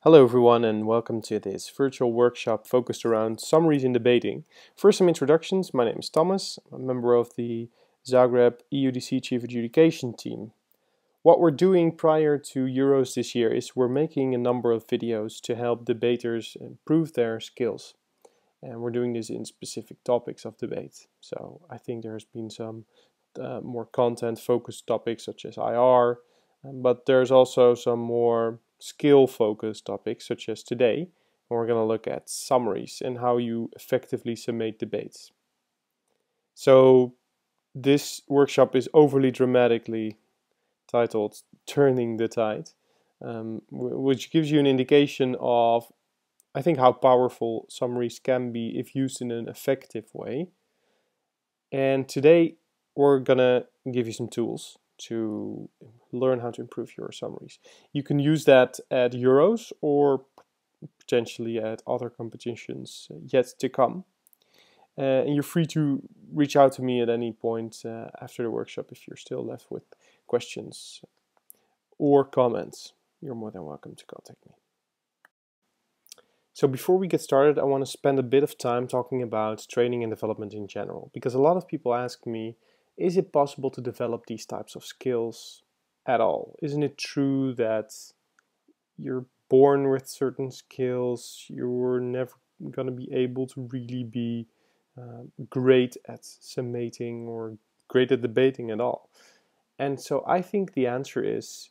Hello everyone and welcome to this virtual workshop focused around summaries in debating. First, some introductions. My name is Thomas. I'm a member of the Zagreb EUDC Chief Adjudication team. What we're doing prior to Euros this year is we're making a number of videos to help debaters improve their skills. And we're doing this in specific topics of debate. So I think there's been some more content focused topics such as IR, but there's also some more skill-focused topics, such as today, when we're going to look at summaries and how you effectively summate debates. So this workshop is overly dramatically titled Turning the Tide, which gives you an indication of, I think, how powerful summaries can be if used in an effective way. And today we're going to give you some tools to learn how to improve your summaries. You can use that at Euros or potentially at other competitions yet to come. And you're free to reach out to me at any point after the workshop if you're still left with questions or comments. You're more than welcome to contact me. So before we get started, I want to spend a bit of time talking about training and development in general, because a lot of people ask me, is it possible to develop these types of skills at all? Isn't it true that you're born with certain skills, you're never going to be able to really be great at summating or great at debating at all? And so I think the answer is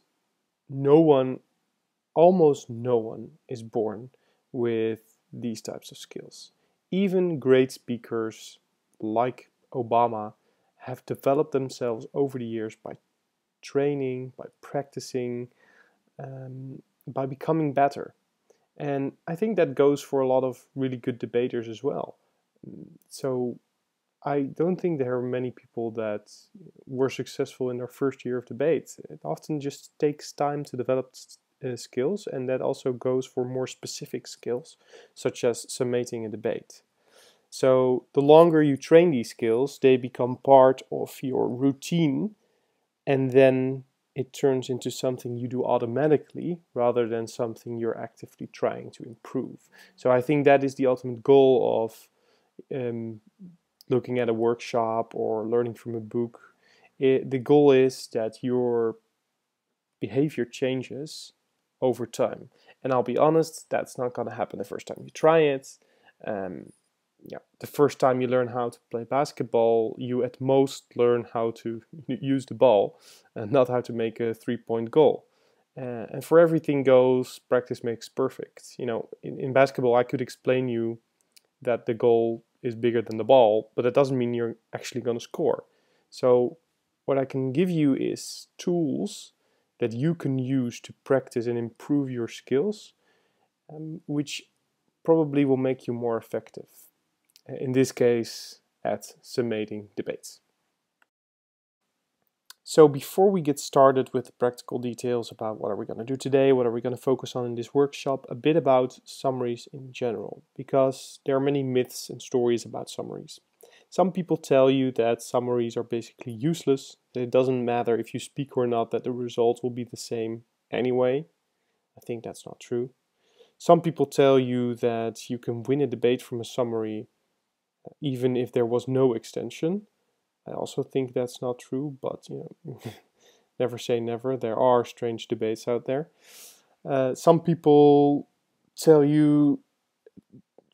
almost no one is born with these types of skills. Even great speakers like Obama have developed themselves over the years by training, by practicing, by becoming better. And I think that goes for a lot of really good debaters as well. So I don't think there are many people that were successful in their first year of debate. It often just takes time to develop skills, and that also goes for more specific skills, such as summating a debate. So the longer you train these skills, they become part of your routine, and then it turns into something you do automatically rather than something you're actively trying to improve. So I think that is the ultimate goal of looking at a workshop or learning from a book. The goal is that your behavior changes over time. And I'll be honest, that's not going to happen the first time you try it. The first time you learn how to play basketball, you at most learn how to use the ball and not how to make a three-point goal. And for everything goes, practice makes perfect. In basketball, I could explain you that the goal is bigger than the ball, but that doesn't mean you're actually going to score. So what I can give you is tools that you can use to practice and improve your skills, which probably will make you more effective. In this case, at summating debates. So before we get started with the practical details about what are we going to do today, what are we going to focus on in this workshop, a bit about summaries in general, because there are many myths and stories about summaries. Some people tell you that summaries are basically useless, that it doesn't matter if you speak or not, that the result will be the same anyway. I think that's not true. Some people tell you that you can win a debate from a summary even if there was no extension. I also think that's not true, but never say never. There are strange debates out there. Some people tell you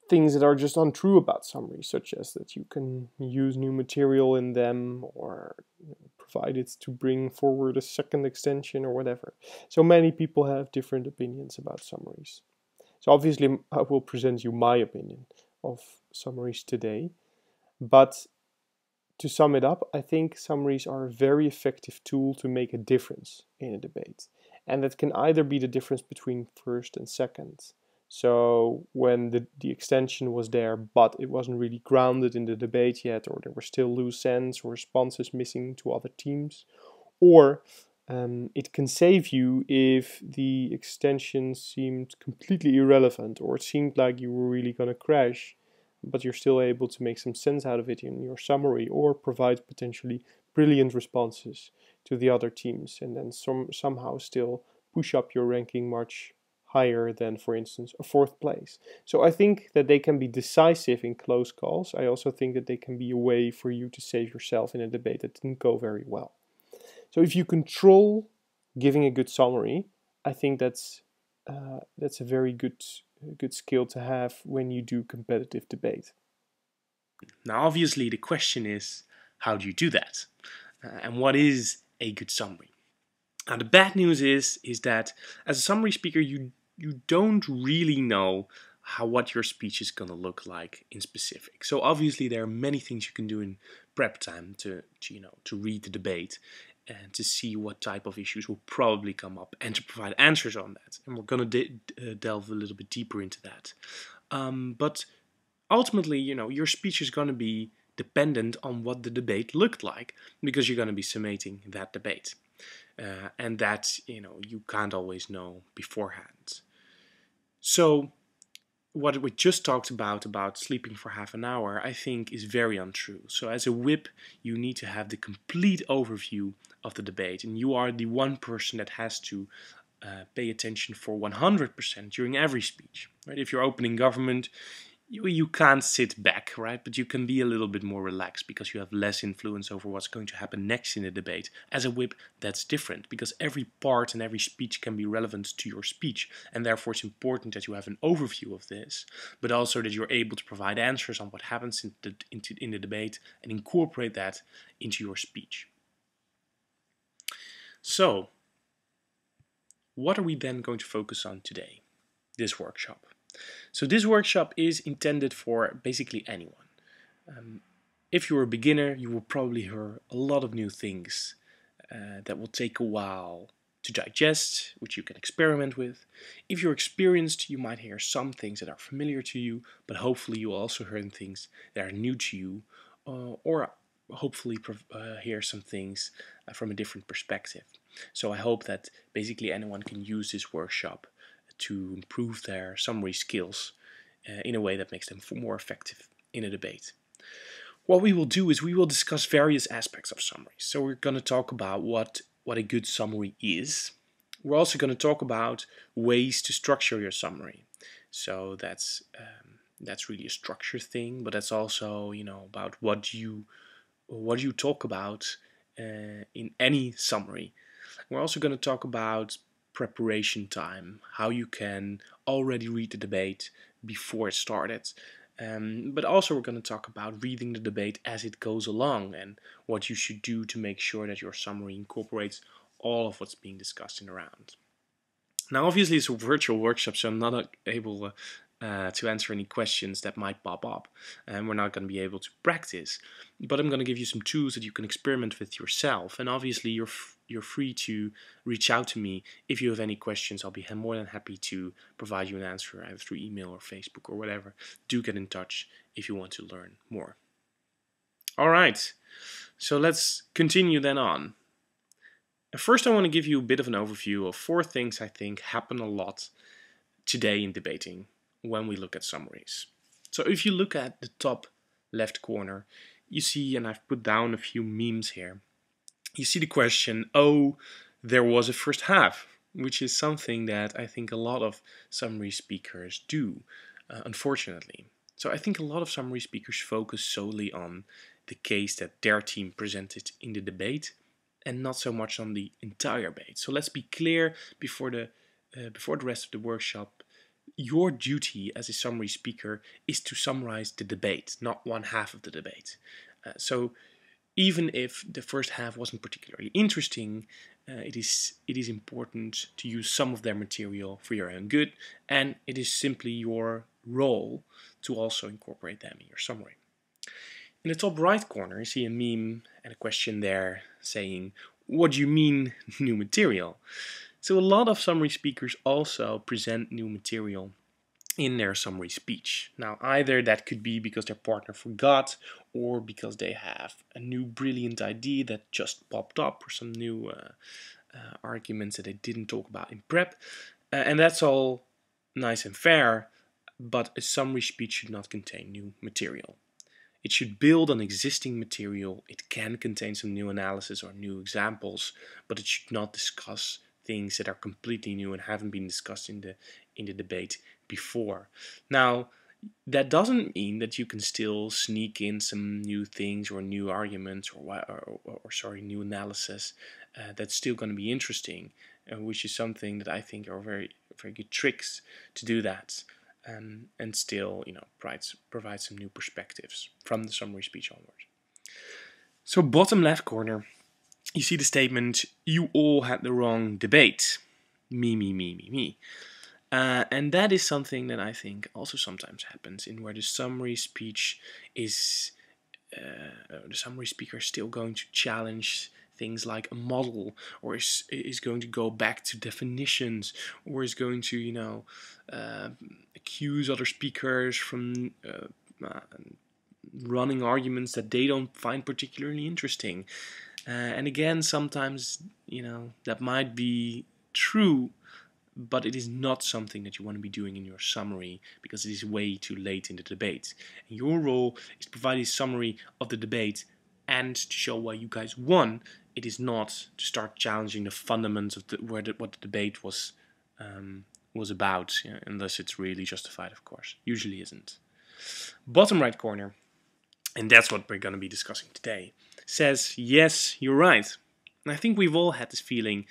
things that are just untrue about summaries, such as that you can use new material in them or provide it to bring forward a second extension or whatever. So many people have different opinions about summaries. So obviously I will present you my opinion of summaries today, but to sum it up, I think summaries are a very effective tool to make a difference in a debate. And that can either be the difference between first and second. So when the extension was there, but it wasn't really grounded in the debate yet, or there were still loose ends or responses missing to other teams. Or it can save you if the extension seemed completely irrelevant, or it seemed like you were really going to crash, but you're still able to make some sense out of it in your summary, or provide potentially brilliant responses to the other teams, and then somehow still push up your ranking much higher than, for instance, a fourth place. So I think that they can be decisive in close calls. I also think that they can be a way for you to save yourself in a debate that didn't go very well. So if you control giving a good summary, I think that's a very good skill to have when you do competitive debate. Now, obviously, the question is, how do you do that? And what is a good summary? Now, the bad news is that as a summary speaker, you don't really know what your speech is going to look like in specific. So obviously, there are many things you can do in prep time to read the debate and to see what type of issues will probably come up and to provide answers on that. And we're going to delve a little bit deeper into that. But ultimately, your speech is going to be dependent on what the debate looked like, because you're going to be summating that debate. And that, you can't always know beforehand. So what we just talked about sleeping for half an hour, I think is very untrue. So as a whip, you need to have the complete overview of the debate, and you are the one person that has to pay attention for 100% during every speech. Right? If you're opening government, you can't sit back, right? But you can be a little bit more relaxed because you have less influence over what's going to happen next in the debate. As a whip, that's different because every part and every speech can be relevant to your speech, and therefore it's important that you have an overview of this, but also that you're able to provide answers on what happens in the debate and incorporate that into your speech. So, what are we then going to focus on today, this workshop? So this workshop is intended for basically anyone. If you're a beginner, you will probably hear a lot of new things that will take a while to digest, which you can experiment with. If you're experienced, you might hear some things that are familiar to you, but hopefully you'll also hear things that are new to you, or hopefully hear some things from a different perspective. So I hope that basically anyone can use this workshop to improve their summary skills in a way that makes them more effective in a debate. What we will do is we will discuss various aspects of summaries. So we're going to talk about what a good summary is. We're also going to talk about ways to structure your summary. So that's really a structure thing, but that's also about what you talk about in any summary. We're also going to talk about preparation time, how you can already read the debate before it started. But also we're going to talk about reading the debate as it goes along and what you should do to make sure that your summary incorporates all of what's being discussed in a round. Now obviously it's a virtual workshop, so I'm not able to answer any questions that might pop up, and we're not going to be able to practice, but I'm going to give you some tools that you can experiment with yourself. And obviously you're free to reach out to me if you have any questions. I'll be more than happy to provide you an answer either through email or Facebook or whatever. Do get in touch if you want to learn more. Alright, so let's continue then on. First I want to give you a bit of an overview of 4 things I think happen a lot today in debating when we look at summaries. So if you look at the top left corner, you see, and I've put down a few memes here, you see the question, oh, there was a first half, which is something that I think a lot of summary speakers do, unfortunately. So I think a lot of summary speakers focus solely on the case that their team presented in the debate and not so much on the entire debate. So let's be clear before the rest of the workshop. Your duty as a summary speaker is to summarize the debate, not one half of the debate. So even if the first half wasn't particularly interesting, it is important to use some of their material for your own good, and it is simply your role to also incorporate them in your summary. In the top right corner, you see a meme and a question there saying, what do you mean new material? So a lot of summary speakers also present new material in their summary speech. Now either that could be because their partner forgot, or because they have a new brilliant idea that just popped up, or some new arguments that they didn't talk about in prep. And that's all nice and fair, but a summary speech should not contain new material. It should build on existing material. It can contain some new analysis or new examples, but it should not discuss things that are completely new and haven't been discussed in the debate before. Now, that doesn't mean that you can still sneak in some new things or new arguments or new analysis that's still going to be interesting, which is something that I think are very very good tricks to do that, and still provide some new perspectives from the summary speech onwards. So bottom left corner, you see the statement, "You all had the wrong debate. Me, me, me, me, me." And that is something that I think also sometimes happens in where the summary speech is, the summary speaker is still going to challenge things like a model, or is going to go back to definitions, or is going to, accuse other speakers from running arguments that they don't find particularly interesting. And again, sometimes, that might be true, but it is not something that you want to be doing in your summary because it is way too late in the debate. And your role is to provide a summary of the debate and to show why you guys won. It is not to start challenging the fundamentals of what the debate was about, unless it's really justified, of course. Usually isn't. Bottom right corner, and that's what we're going to be discussing today, says, yes, you're right. And I think we've all had this feeling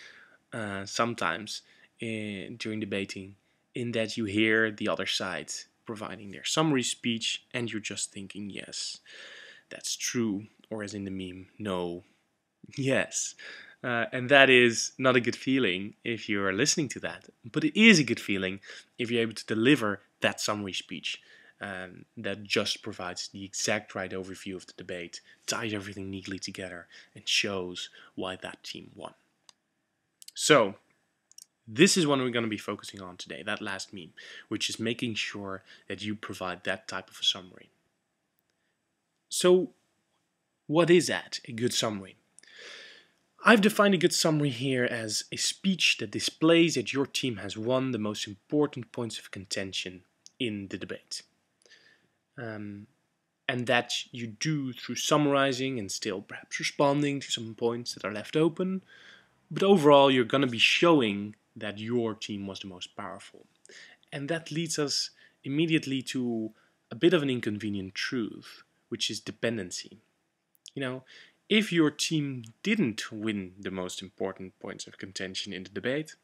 sometimes during debating, in that you hear the other side providing their summary speech and you're just thinking, yes, that's true, or as in the meme, no, yes. And that is not a good feeling if you're listening to that, but it is a good feeling if you're able to deliver that summary speech that just provides the exact right overview of the debate, ties everything neatly together, and shows why that team won. So, this is what we're going to be focusing on today, that last meme, which is making sure that you provide that type of a summary. So, what is that, a good summary? I've defined a good summary here as a speech that displays that your team has won the most important points of contention in the debate. And that you do through summarizing and still perhaps responding to some points that are left open. But overall, you're going to be showing that your team was the most powerful. And that leads us immediately to a bit of an inconvenient truth, which is dependency. If your team didn't win the most important points of contention in the debate,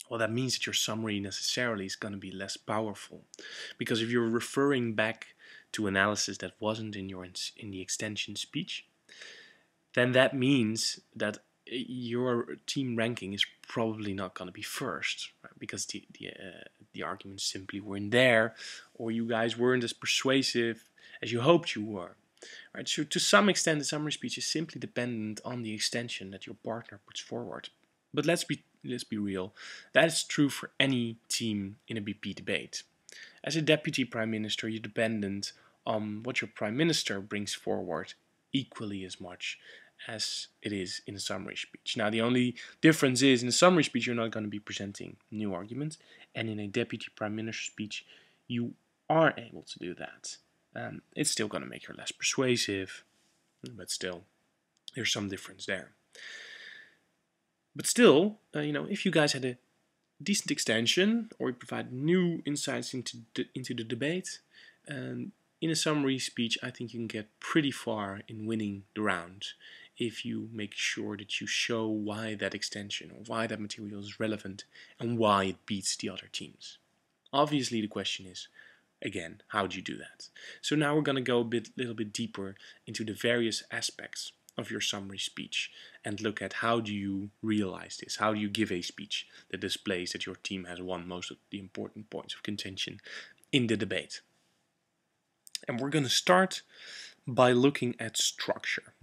well, that means that your summary necessarily is going to be less powerful. Because if you're referring back to analysis that wasn't in the extension speech, then that means that your team ranking is probably not going to be first, right? Because the arguments simply weren't there, or you guys weren't as persuasive as you hoped you were. Right? So to some extent, the summary speech is simply dependent on the extension that your partner puts forward. But let's be real. That is true for any team in a BP debate. As a deputy prime minister, you're dependent on what your prime minister brings forward equally as much as it is in a summary speech. Now, the only difference is in a summary speech, you're not going to be presenting new arguments, and in a deputy prime minister speech, you are able to do that. It's still going to make you less persuasive, but still, there's some difference there. But still, if you guys had a decent extension, or you provide new insights into the debate, in a summary speech, I think you can get pretty far in winning the round if you make sure that you show why that extension or why that material is relevant and why it beats the other teams. Obviously, the question is, again, how do you do that? So now we're going to go a little bit deeper into the various aspects of your summary speech and look at how do you realize this? How do you give a speech that displays that your team has won most of the important points of contention in the debate? And we're going to start by looking at structure.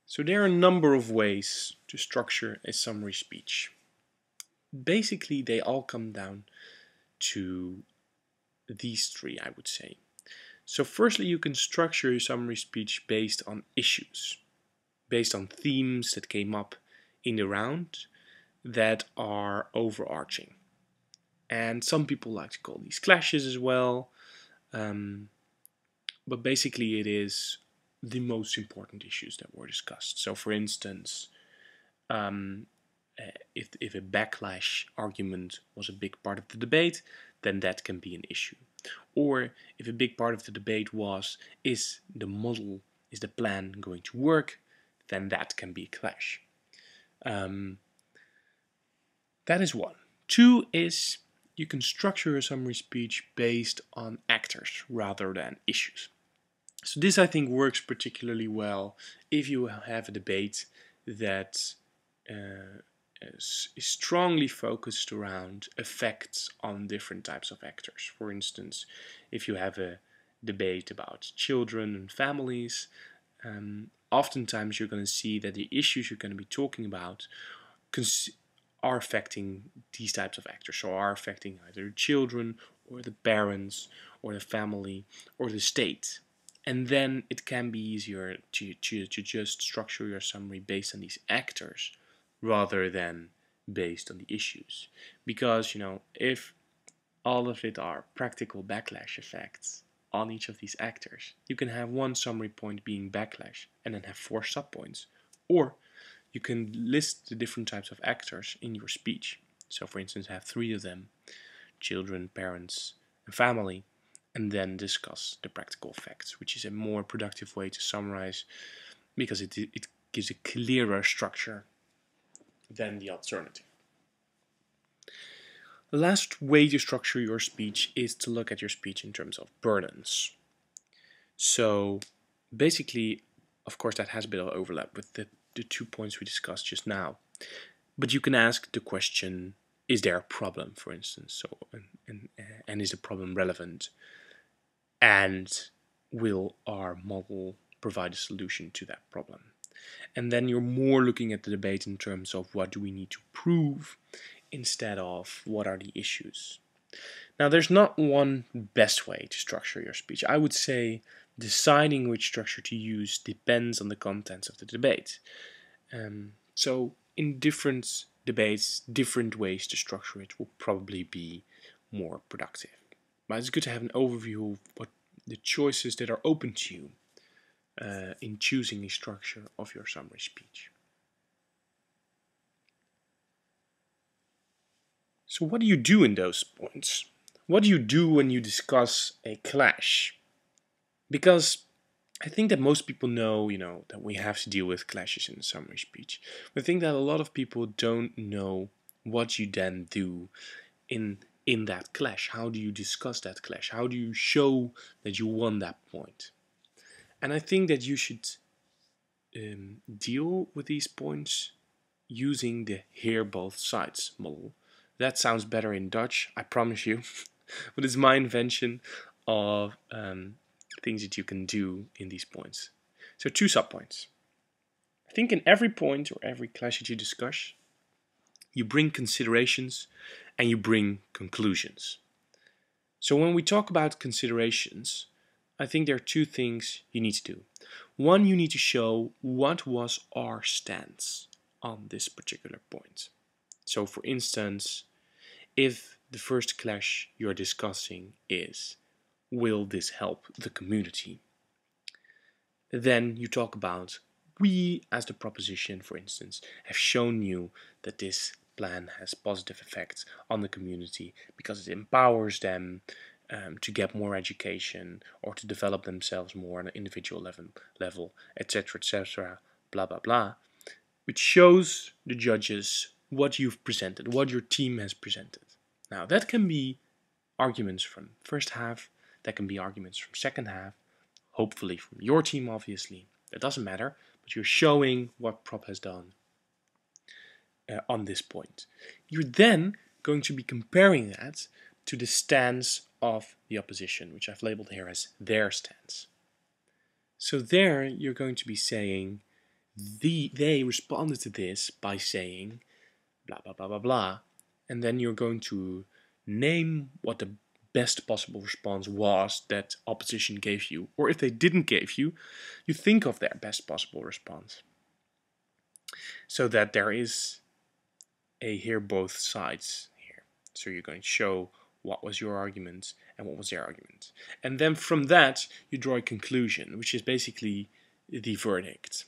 So there are a number of ways to structure a summary speech. Basically, they all come down to these three, I would say. So firstly, you can structure your summary speech based on issues, based on themes that came up in the round that are overarching. And some people like to call these clashes as well. But basically it is the most important issues that were discussed. So for instance, if a backlash argument was a big part of the debate, then that can be an issue. Or if a big part of the debate was, is the plan going to work, then that can be a clash. That is one. Two is you can structure a summary speech based on actors rather than issues. So this, I think, works particularly well if you have a debate that is strongly focused around effects on different types of actors. For instance, if you have a debate about children and families, oftentimes you're going to see that the issues you're going to be talking about are affecting these types of actors, so are affecting either children or the parents or the family or the state. And then it can be easier to just structure your summary based on these actors rather than based on the issues. Because, if all of it are practical backlash effects on each of these actors, you can have one summary point being backlash and then have 4 subpoints. Or you can list the different types of actors in your speech. So for instance, have 3 of them: children, parents, and family, and then discuss the practical effects, which is a more productive way to summarize because it gives a clearer structure than the alternative. The last way to structure your speech is to look at your speech in terms of burdens. So basically, of course, that has a bit of overlap with the 2 points we discussed just now. But you can ask the question, is there a problem, for instance? So, and is the problem relevant? And will our model provide a solution to that problem? And then you're more looking at the debate in terms of what do we need to prove instead of what are the issues. Now, there's not one best way to structure your speech. I would say deciding which structure to use depends on the contents of the debate. So in different debates, different ways to structure it will probably be more productive. But it's good to have an overview of what the choices that are open to you in choosing a structure of your summary speech. So what do you do in those points? What do you do when you discuss a clash? Because I think that most people know, that we have to deal with clashes in a summary speech. But I think that a lot of people don't know what you then do in that clash. How do you discuss that clash? How do you show that you won that point? And I think that you should deal with these points using the hear both sides model. That sounds better in Dutch, I promise you. But it's my invention of things that you can do in these points. So 2 subpoints. I think in every point or every clash that you discuss, you bring considerations and you bring conclusions. So when we talk about considerations, I think there are 2 things you need to do. One, you need to show what was our stance on this particular point. So for instance, if the first clash you're discussing is, will this help the community? Then you talk about, we as the proposition, for instance, have shown you that this plan has positive effects on the community because it empowers them to get more education or to develop themselves more on an individual level, etc., blah, blah, blah, which shows the judges what you've presented, what your team has presented. Now, that can be arguments from first half, that can be arguments from second half, hopefully from your team, obviously. That doesn't matter, but you're showing what prop has done on this point. You're then going to be comparing that to the stance of the opposition, which I've labeled here as their stance. So there you're going to be saying, they responded to this by saying blah, blah, blah, blah, blah. And then you're going to name what the best possible response was that opposition gave you. Or if they didn't give you, you think of their best possible response. So that there is a hear both sides here. So you're going to show what was your argument and what was their argument. And then from that, you draw a conclusion, which is basically the verdict.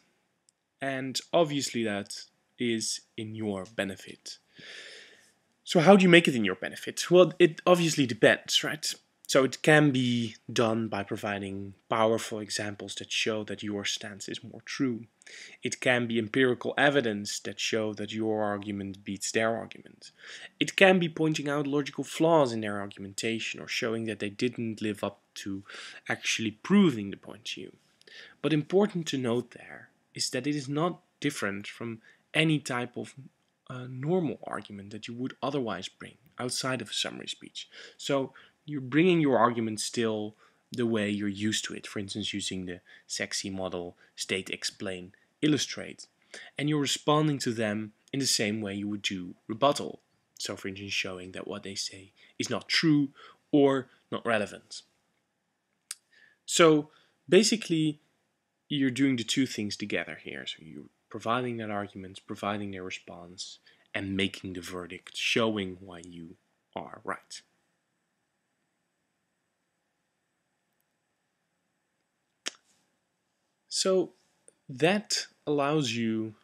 And obviously that is in your benefit. So how do you make it in your benefit? Well, it obviously depends, right? So it can be done by providing powerful examples that show that your stance is more true. It can be empirical evidence that show that your argument beats their argument. It can be pointing out logical flaws in their argumentation or showing that they didn't live up to actually proving the point to you. But important to note there is that it is not different from any type of normal argument that you would otherwise bring outside of a summary speech. So you're bringing your argument still the way you're used to it, for instance using the sexy model state, explain, illustrate, and you're responding to them in the same way you would do rebuttal. So for instance showing that what they say is not true or not relevant. So basically you're doing the two things together here. So you're providing that argument, providing their response, and making the verdict, showing why you are right. So that allows you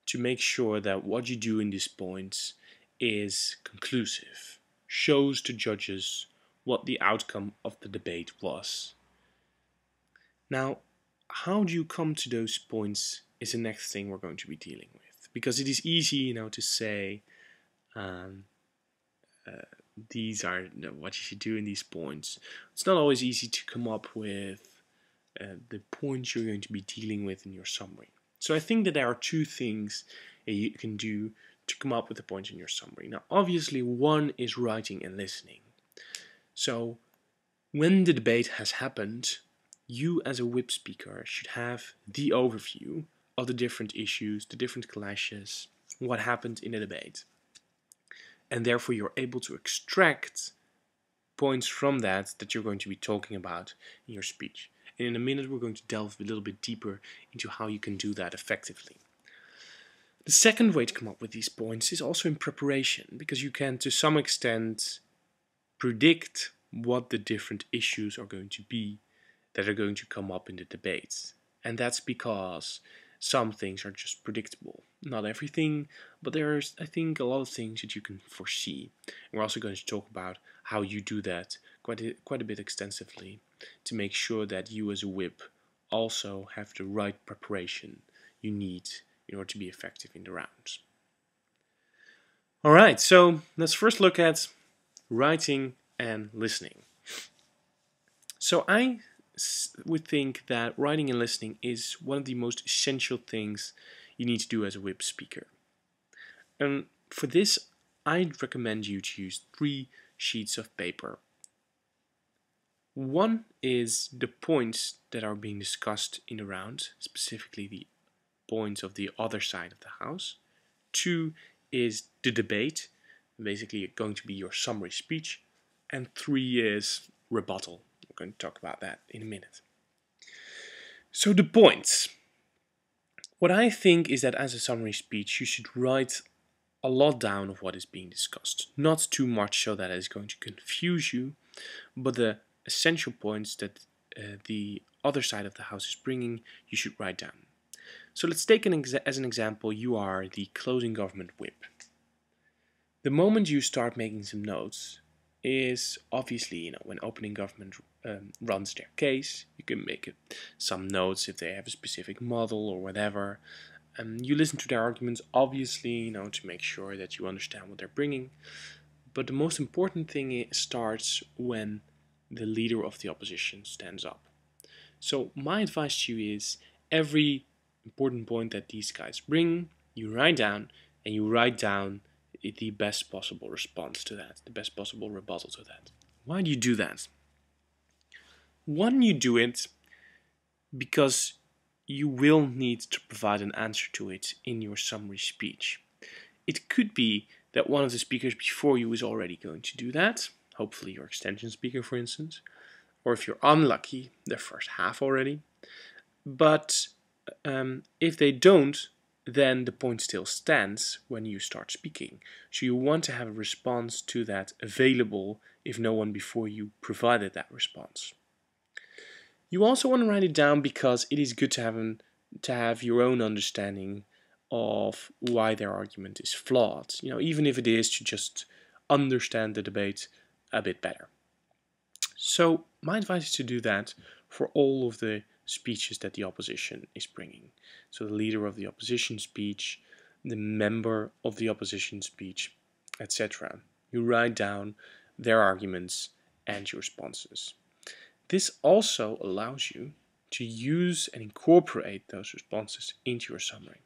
to make sure that what you do in these points is conclusive, shows to judges what the outcome of the debate was. Now, how do you come to those points is the next thing we're going to be dealing with. Because it is easy, to say these are what you should do in these points. It's not always easy to come up with the points you're going to be dealing with in your summary. So I think that there are two things you can do to come up with the points in your summary. Now, obviously, one is writing and listening. So when the debate has happened, you as a whip speaker should have the overview of the different issues, the different clashes, what happened in the debate. And therefore you're able to extract points from that you're going to be talking about in your speech. And in a minute we're going to delve a little bit deeper into how you can do that effectively. The second way to come up with these points is also in preparation, because you can to some extent predict what the different issues are going to be that are going to come up in the debates. And that's because some things are just predictable. Not everything, but there's, I think, a lot of things that you can foresee. And we're also going to talk about how you do that quite a bit extensively to make sure that you as a whip also have the right preparation you need in order to be effective in the rounds. Alright, so let's first look at writing and listening. So I would think that writing and listening is one of the most essential things you need to do as a whip speaker. And for this, I'd recommend you to use 3 sheets of paper. One is the points that are being discussed in the round, specifically the points of the other side of the house. 2 is the debate, basically going to be your summary speech. And 3 is rebuttal. We're going to talk about that in a minute. So the points. What I think is that as a summary speech, you should write a lot down of what is being discussed. Not too much so that it is going to confuse you, but the essential points that the other side of the house is bringing, you should write down. So let's take as an example, you are the closing government whip. The moment you start making some notes is obviously, when opening government runs their case, you can make some notes if they have a specific model or whatever. You listen to their arguments, obviously, to make sure that you understand what they're bringing. But the most important thing starts when the leader of the opposition stands up. So my advice to you is every important point that these guys bring, you write down, and you write down the best possible response to that, the best possible rebuttal to that. Why do you do that? One, you do it because you will need to provide an answer to it in your summary speech. It could be that one of the speakers before you is already going to do that, hopefully your extension speaker, for instance, or if you're unlucky, the first half already. But if they don't, then the point still stands when you start speaking. So you want to have a response to that available if no one before you provided that response. You also want to write it down because it is good to have your own understanding of why their argument is flawed, even if it is to just understand the debate a bit better. So my advice is to do that for all of the speeches that the opposition is bringing. So the leader of the opposition speech, the member of the opposition speech, etc. You write down their arguments and your responses. This also allows you to use and incorporate those responses into your summary.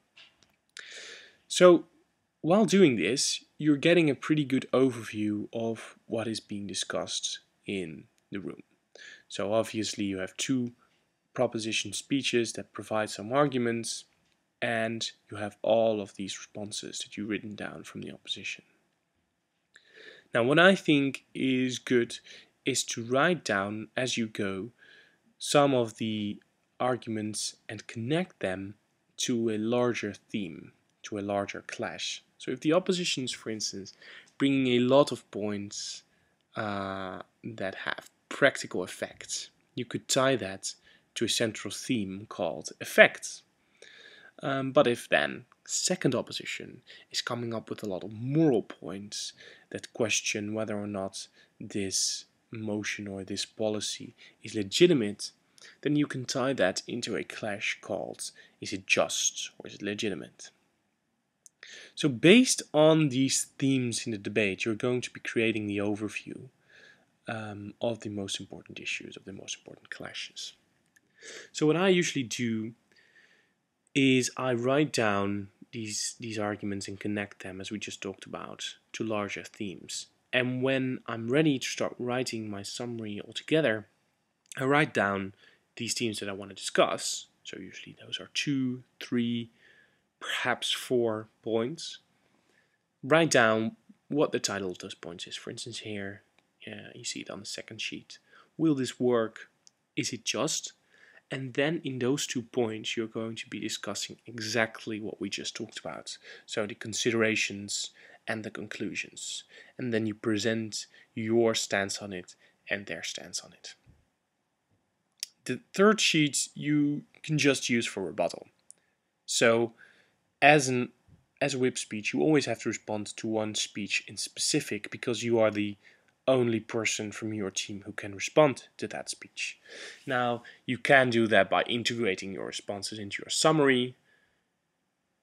So while doing this, you're getting a pretty good overview of what is being discussed in the room. So obviously you have two proposition speeches that provide some arguments, and you have all of these responses that you've written down from the opposition. Now, what I think is good is to write down as you go some of the arguments and connect them to a larger theme, to a larger clash. So if the opposition is, for instance, bringing a lot of points that have practical effects, you could tie that to a central theme called effects. But if then second opposition is coming up with a lot of moral points that question whether or not this motion or this policy is legitimate, then you can tie that into a clash called is it just or is it legitimate? So based on these themes in the debate, you're going to be creating the overview of the most important issues, of the most important clashes. So what I usually do is I write down these arguments and connect them, as we just talked about, to larger themes. And when I'm ready to start writing my summary altogether, I write down these themes that I want to discuss. So usually those are 2, 3, perhaps 4 points. Write down what the title of those points is. For instance, here you see it on the second sheet. Will this work? Is it just? And then in those 2 points, you're going to be discussing exactly what we just talked about. So the considerations and the conclusions. And then you present your stance on it and their stance on it. The third sheet you can just use for rebuttal. So as a whip speech, you always have to respond to one speech in specific because you are the only person from your team who can respond to that speech. Now, you can do that by integrating your responses into your summary.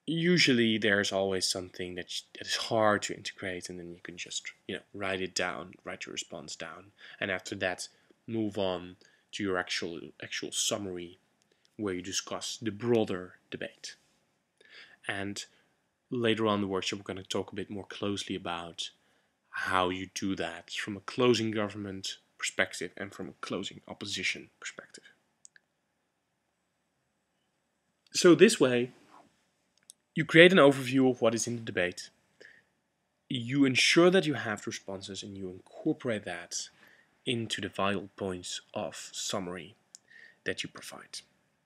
Usually there's always something that is hard to integrate, and then you can just write it down, write your response down, and after that move on to your actual summary where you discuss the broader debate. And later on in the workshop we're going to talk a bit more closely about how you do that from a closing government perspective and from a closing opposition perspective. So this way, you create an overview of what is in the debate, you ensure that you have responses, and you incorporate that into the vital points of summary that you provide.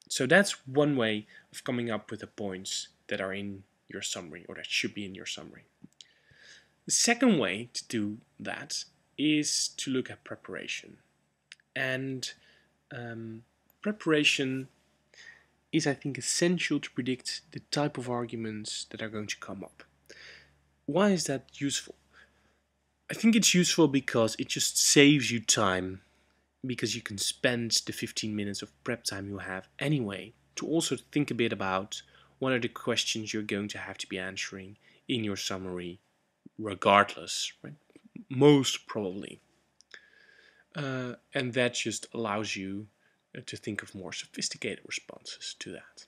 So that's one way of coming up with the points that are in your summary, or that should be in your summary. The second way to do that is to look at preparation. And preparation is, I think, essential to predict the type of arguments that are going to come up. Why is that useful? I think it's useful because it just saves you time, because you can spend the 15 minutes of prep time you have anyway to also think a bit about what are the questions you're going to have to be answering in your summary regardless, right? Most probably. And that just allows you to think of more sophisticated responses to that.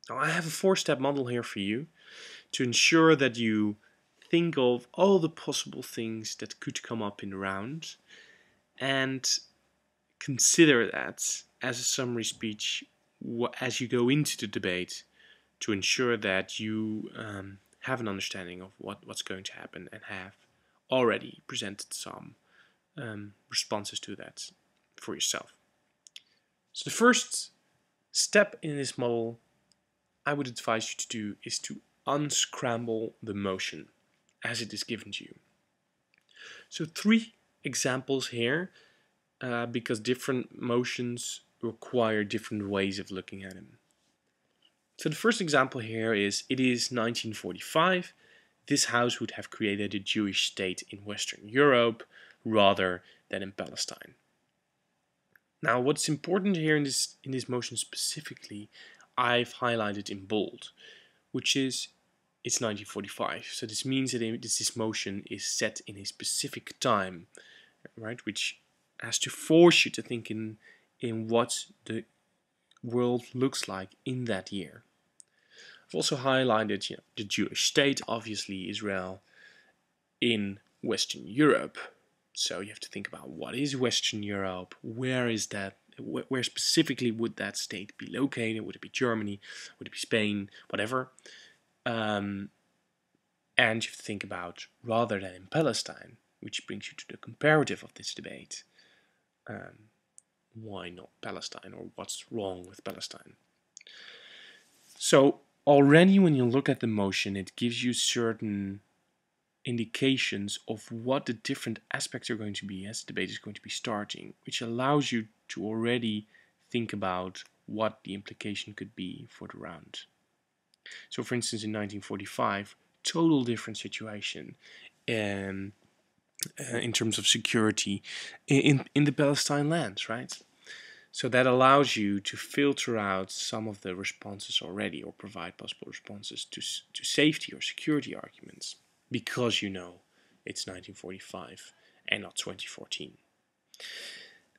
Now, I have a 4-step model here for you to ensure that you think of all the possible things that could come up in the round and consider that as a summary speech as you go into the debate, to ensure that you have an understanding of what's going to happen and have already presented some responses to that for yourself. So the first step in this model I would advise you to do is to unscramble the motion as it is given to you. So 3 examples here, because different motions require different ways of looking at them. So the first example here is, it is 1945. This house would have created a Jewish state in Western Europe rather than in Palestine. Now, what's important here in this motion specifically, I've highlighted in bold, which is it's 1945. So this means that this motion is set in a specific time, right? Which has to force you to think in what the world looks like in that year. I've also highlighted the Jewish state, obviously Israel in Western Europe. So you have to think about, what is Western Europe? Where is that? Where specifically would that state be located? Would it be Germany? Would it be Spain? Whatever. And you have to think about, rather than in Palestine, which brings you to the comparative of this debate. Why not Palestine, or what's wrong with Palestine? So already when you look at the motion, it gives you certain indications of what the different aspects are going to be as the debate is going to be starting, which allows you to already think about what the implication could be for the round. So for instance, in 1945, total different situation in terms of security in the Palestine lands, right? So that allows you to filter out some of the responses already, or provide possible responses to safety or security arguments, because you know it's 1945 and not 2014.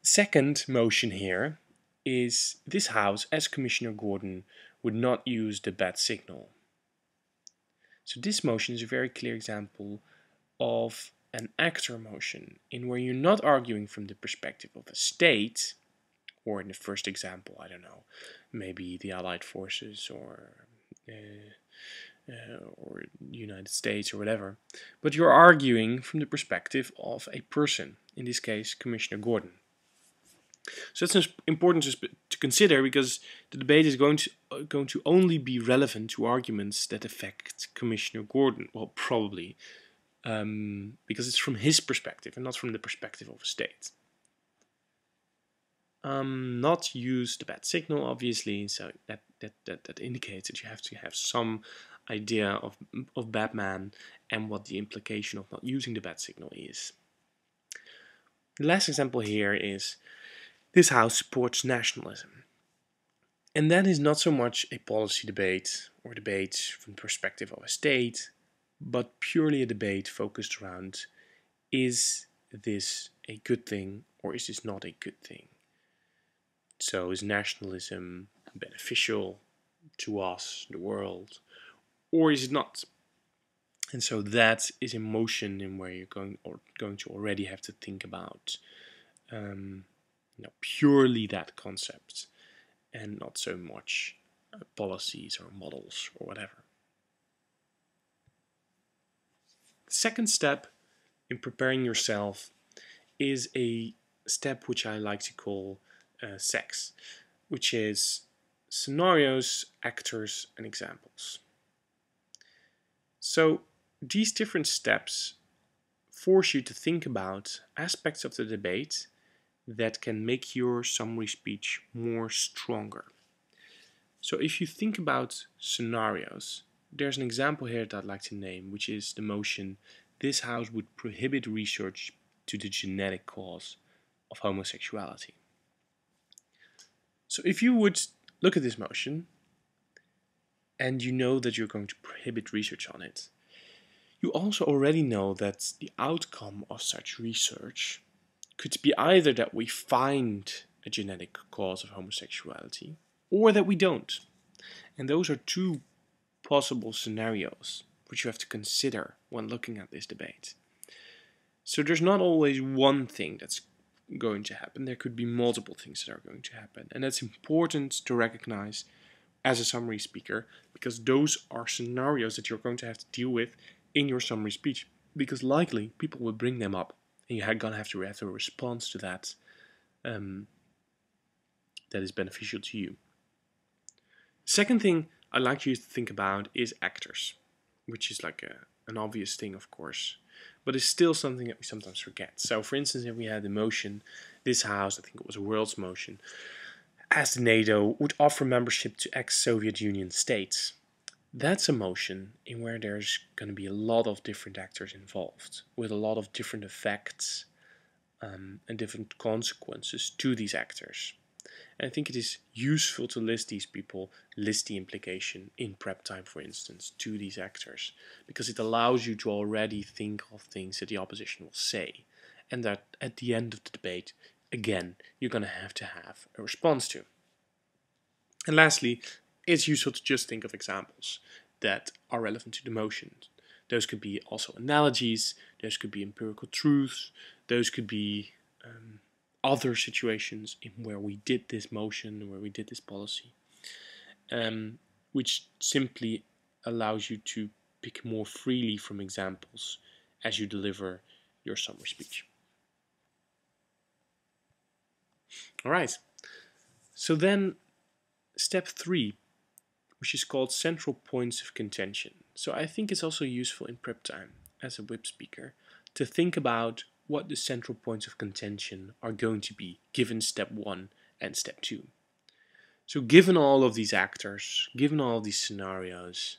Second motion here is, this House, as Commissioner Gordon, would not use the bat signal. So this motion is a very clear example of an actor motion, in where you're not arguing from the perspective of a state, or in the first example, I don't know, maybe the Allied forces or United States or whatever, but you're arguing from the perspective of a person, in this case Commissioner Gordon. So that's important to consider, because the debate is going to only be relevant to arguments that affect Commissioner Gordon. Well, probably, because it's from his perspective and not from the perspective of a state. Not use the bat signal, obviously, so that indicates that you have to have some idea of Batman and what the implication of not using the bat signal is. The last example here is, this House supports nationalism. And that is not so much a policy debate or debate from the perspective of a state, but purely a debate focused around, is this a good thing or is this not a good thing? So is nationalism beneficial to us, the world, or is it not? And so that is a motion in where you're going to already have to think about purely that concept, and not so much policies or models or whatever. The second step in preparing yourself is a step which I like to call SEX, which is scenarios, actors, and examples. So these different steps force you to think about aspects of the debate that can make your summary speech more stronger. So if you think about scenarios, there's an example here that I'd like to name, which is the motion, this House would prohibit research to the genetic cause of homosexuality. So if you would look at this motion, and you know that you're going to prohibit research on it, you also already know that the outcome of such research could be either that we find a genetic cause of homosexuality, or that we don't. And those are two possible scenarios which you have to consider when looking at this debate. So there's not always one thing that's going to happen. There could be multiple things that are going to happen. And that's important to recognize as a summary speaker, because those are scenarios that you're going to have to deal with in your summary speech, because likely people will bring them up and you're going to have a response to that that is beneficial to you. Second thing I'd like you to think about is actors, which is like an obvious thing, of course, but it's still something that we sometimes forget. So for instance, if we had the motion, this House, I think it was a world's motion, as NATO would offer membership to ex-Soviet Union states. That's a motion in where there's going to be a lot of different actors involved, with a lot of different effects and different consequences to these actors. And I think it is useful to list these people, list the implication in prep time, for instance, to these actors, because it allows you to already think of things that the opposition will say, and that at the end of the debate, again, you're going to have a response to. And lastly, it's useful to just think of examples that are relevant to the motion. Those could be also analogies, those could be empirical truths, those could be other situations in where we did this motion, where we did this policy, which simply allows you to pick more freely from examples as you deliver your summary speech. All right, so then step 3, which is called central points of contention. So I think it's also useful in prep time as a whip speaker to think about what the central points of contention are going to be given step 1 and step 2. So given all of these actors, given all of these scenarios,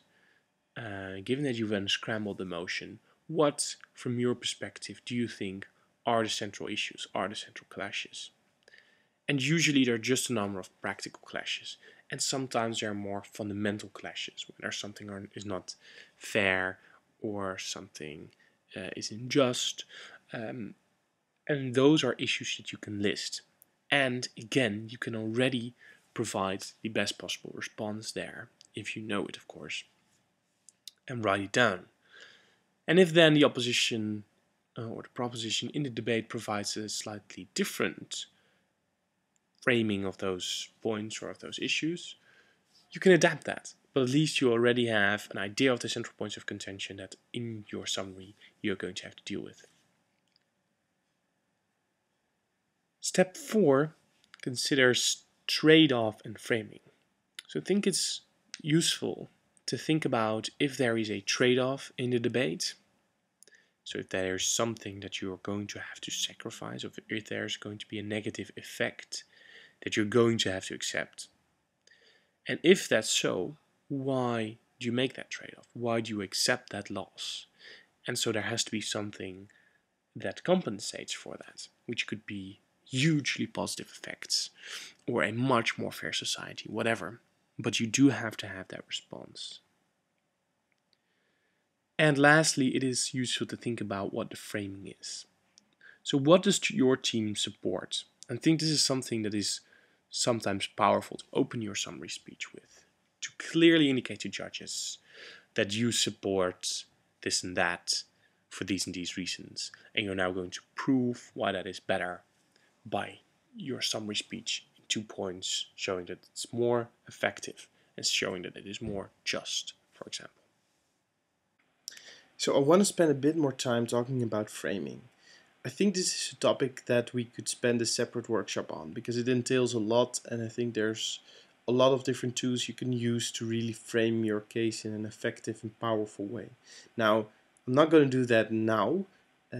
given that you've unscrambled the motion, what, from your perspective, do you think are the central issues, are the central clashes? And usually there are just a number of practical clashes, and sometimes there are more fundamental clashes, where something is not fair or something is unjust. And those are issues that you can list. And again, you can already provide the best possible response there, if you know it, of course, and write it down. And if then the opposition or the proposition in the debate provides a slightly different framing of those points or of those issues, you can adapt that. But at least you already have an idea of the central points of contention that in your summary you're going to have to deal with. Step 4 considers trade-off and framing. So I think it's useful to think about if there is a trade-off in the debate. So if there is something that you're going to have to sacrifice, or if there's going to be a negative effect that you're going to have to accept. And if that's so, why do you make that trade-off? Why do you accept that loss? And so there has to be something that compensates for that, which could be hugely positive effects or a much more fair society, whatever. But you do have to have that response. And lastly, it is useful to think about what the framing is. So what does your team support? I think this is something that is sometimes powerful to open your summary speech with, to clearly indicate to judges that you support this and that for these and these reasons, and you're now going to prove why that is better by your summary speech in 2 points, showing that it's more effective and showing that it is more just, for example. So I want to spend a bit more time talking about framing. I think this is a topic that we could spend a separate workshop on because it entails a lot, and I think there's a lot of different tools you can use to really frame your case in an effective and powerful way. Now, I'm not going to do that now,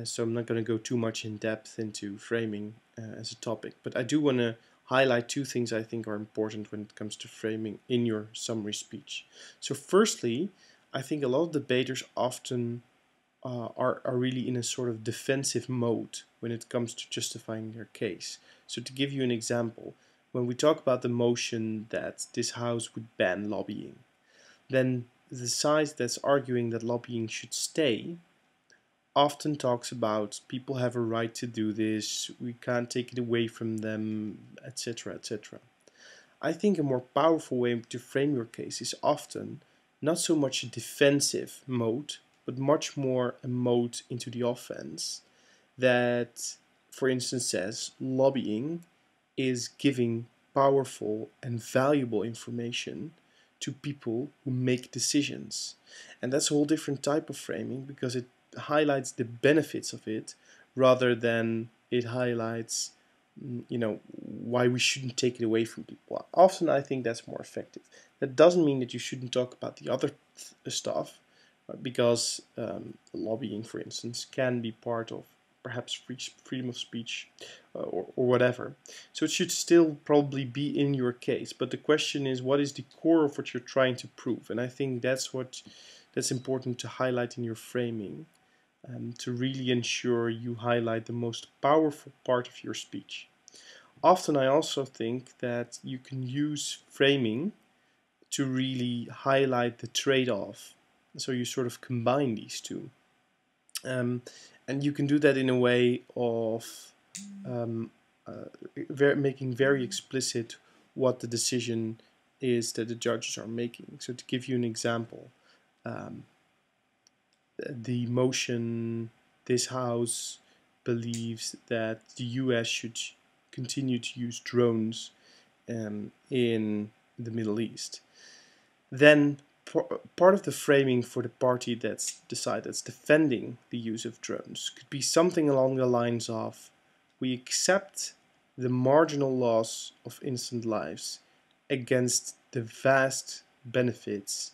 so I'm not going to go too much in depth into framing as a topic, but I do want to highlight 2 things I think are important when it comes to framing in your summary speech. So firstly, I think a lot of debaters often are really in a sort of defensive mode when it comes to justifying their case. So to give you an example, when we talk about the motion that this House would ban lobbying, then the side that's arguing that lobbying should stay often talks about people have a right to do this, we can't take it away from them, etc., etc. I think a more powerful way to frame your case is often not so much a defensive mode, but much more a mode into the offense that, for instance, says lobbying is giving powerful and valuable information to people who make decisions. And that's a whole different type of framing because it highlights the benefits of it rather than it highlights why we shouldn't take it away from people. Often I think that's more effective. That doesn't mean that you shouldn't talk about the other stuff, because lobbying, for instance, can be part of perhaps freedom of speech, or whatever. So it should still probably be in your case. But the question is, what is the core of what you're trying to prove? And I think that's important to highlight in your framing, to really ensure you highlight the most powerful part of your speech. Often I also think that you can use framing to really highlight the trade-off. So you sort of combine these two. And you can do that in a way of um, making very explicit what the decision is that the judges are making. So to give you an example, um, the motion, this House believes that the US should continue to use drones in the Middle East. Then part of the framing for the party that's defending the use of drones could be something along the lines of, we accept the marginal loss of innocent lives against the vast benefits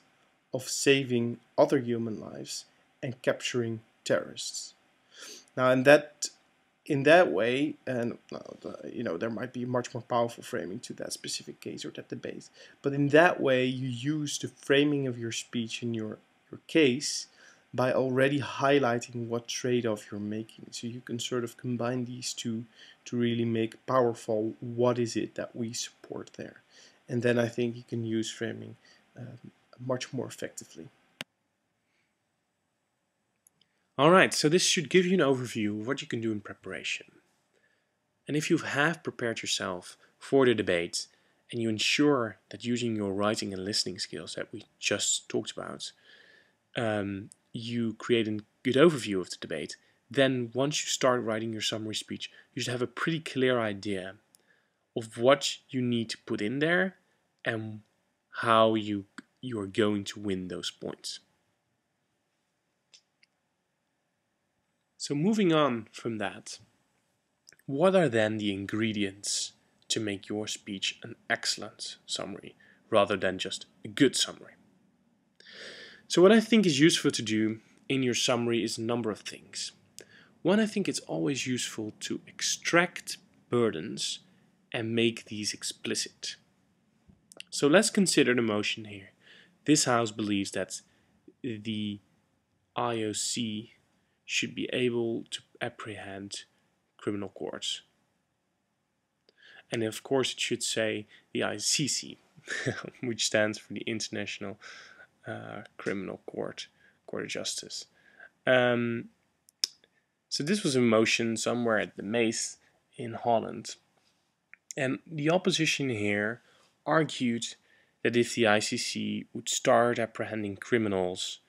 of saving other human lives and capturing terrorists. Now, in that way, and there might be much more powerful framing to that specific case or that debate, but in that way you use the framing of your speech in your case by already highlighting what trade-off you're making. So you can sort of combine these two to really make powerful what is it that we support there. And then I think you can use framing much more effectively. Alright, so this should give you an overview of what you can do in preparation. And if you have prepared yourself for the debate and you ensure that using your writing and listening skills that we just talked about, you create a good overview of the debate, then once you start writing your summary speech, you should have a pretty clear idea of what you need to put in there and how you are going to win those points. So moving on from that, what are then the ingredients to make your speech an excellent summary rather than just a good summary? So what I think is useful to do in your summary is a number of things. One, I think it's always useful to extract burdens and make these explicit. So let's consider the motion here. This House believes that the IOC should be able to apprehend criminal courts. And of course it should say the ICC, which stands for the International Criminal Court of Justice. So this was a motion somewhere at the Maas in Holland. And the opposition here argued that if the ICC would start apprehending criminals,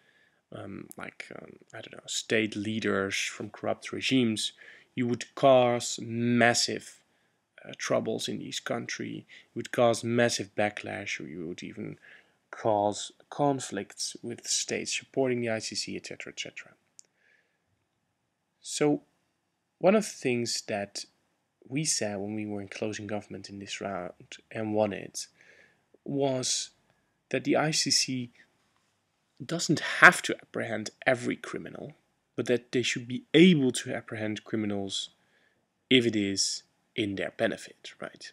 state leaders from corrupt regimes, you would cause massive troubles in this country. It would cause massive backlash, or you would even cause conflicts with states supporting the ICC, etc., etc. So one of the things that we said when we were in closing government in this round and won it was that the ICC doesn't have to apprehend every criminal, but that they should be able to apprehend criminals if it is in their benefit, right?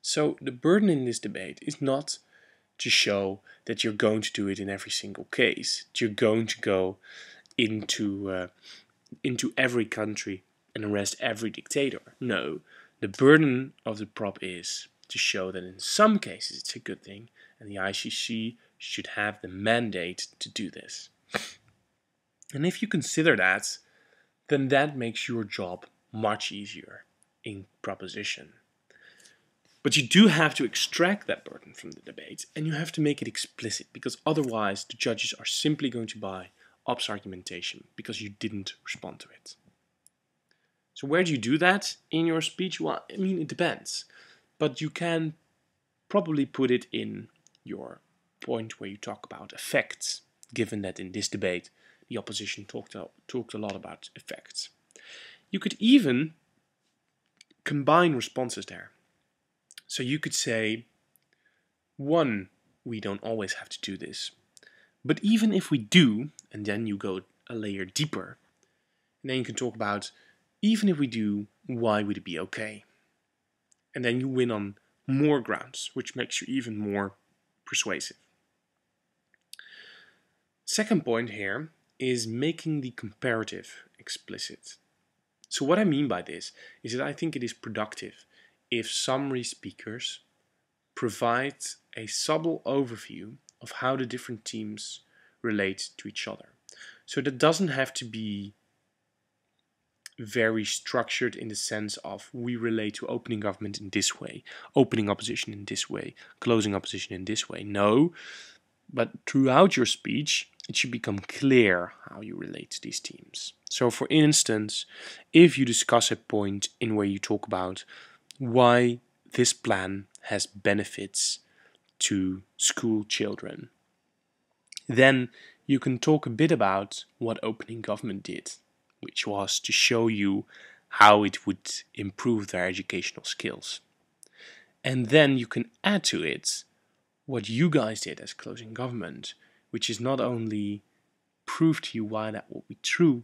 So the burden in this debate is not to show that you're going to do it in every single case, that you're going to go into every country and arrest every dictator. No, the burden of the prop is to show that in some cases it's a good thing, and the ICC should have the mandate to do this. And if you consider that, then that makes your job much easier in proposition. But you do have to extract that burden from the debate, and you have to make it explicit, because otherwise the judges are simply going to buy ops argumentation because you didn't respond to it. So where do you do that in your speech? Well, I mean, it depends. But you can probably put it in your point where you talk about effects, given that in this debate the opposition talked a lot about effects. You could even combine responses there. So you could say, one, we don't always have to do this. But even if we do, and then you go a layer deeper, And then you can talk about, even if we do, why would it be okay? And then you win on more grounds, which makes you even more persuasive. Second point here is making the comparative explicit. So what I mean by this is that I think it is productive if summary speakers provide a subtle overview of how the different teams relate to each other. So that doesn't have to be very structured in the sense of we relate to opening government in this way, opening opposition in this way, closing opposition in this way. No, but throughout your speech, it should become clear how you relate to these teams. So for instance, if you discuss a point in where you talk about why this plan has benefits to school children, then you can talk a bit about what opening government did, which was to show you how it would improve their educational skills. And then you can add to it what you guys did as closing government, which is not only prove to you why that will be true,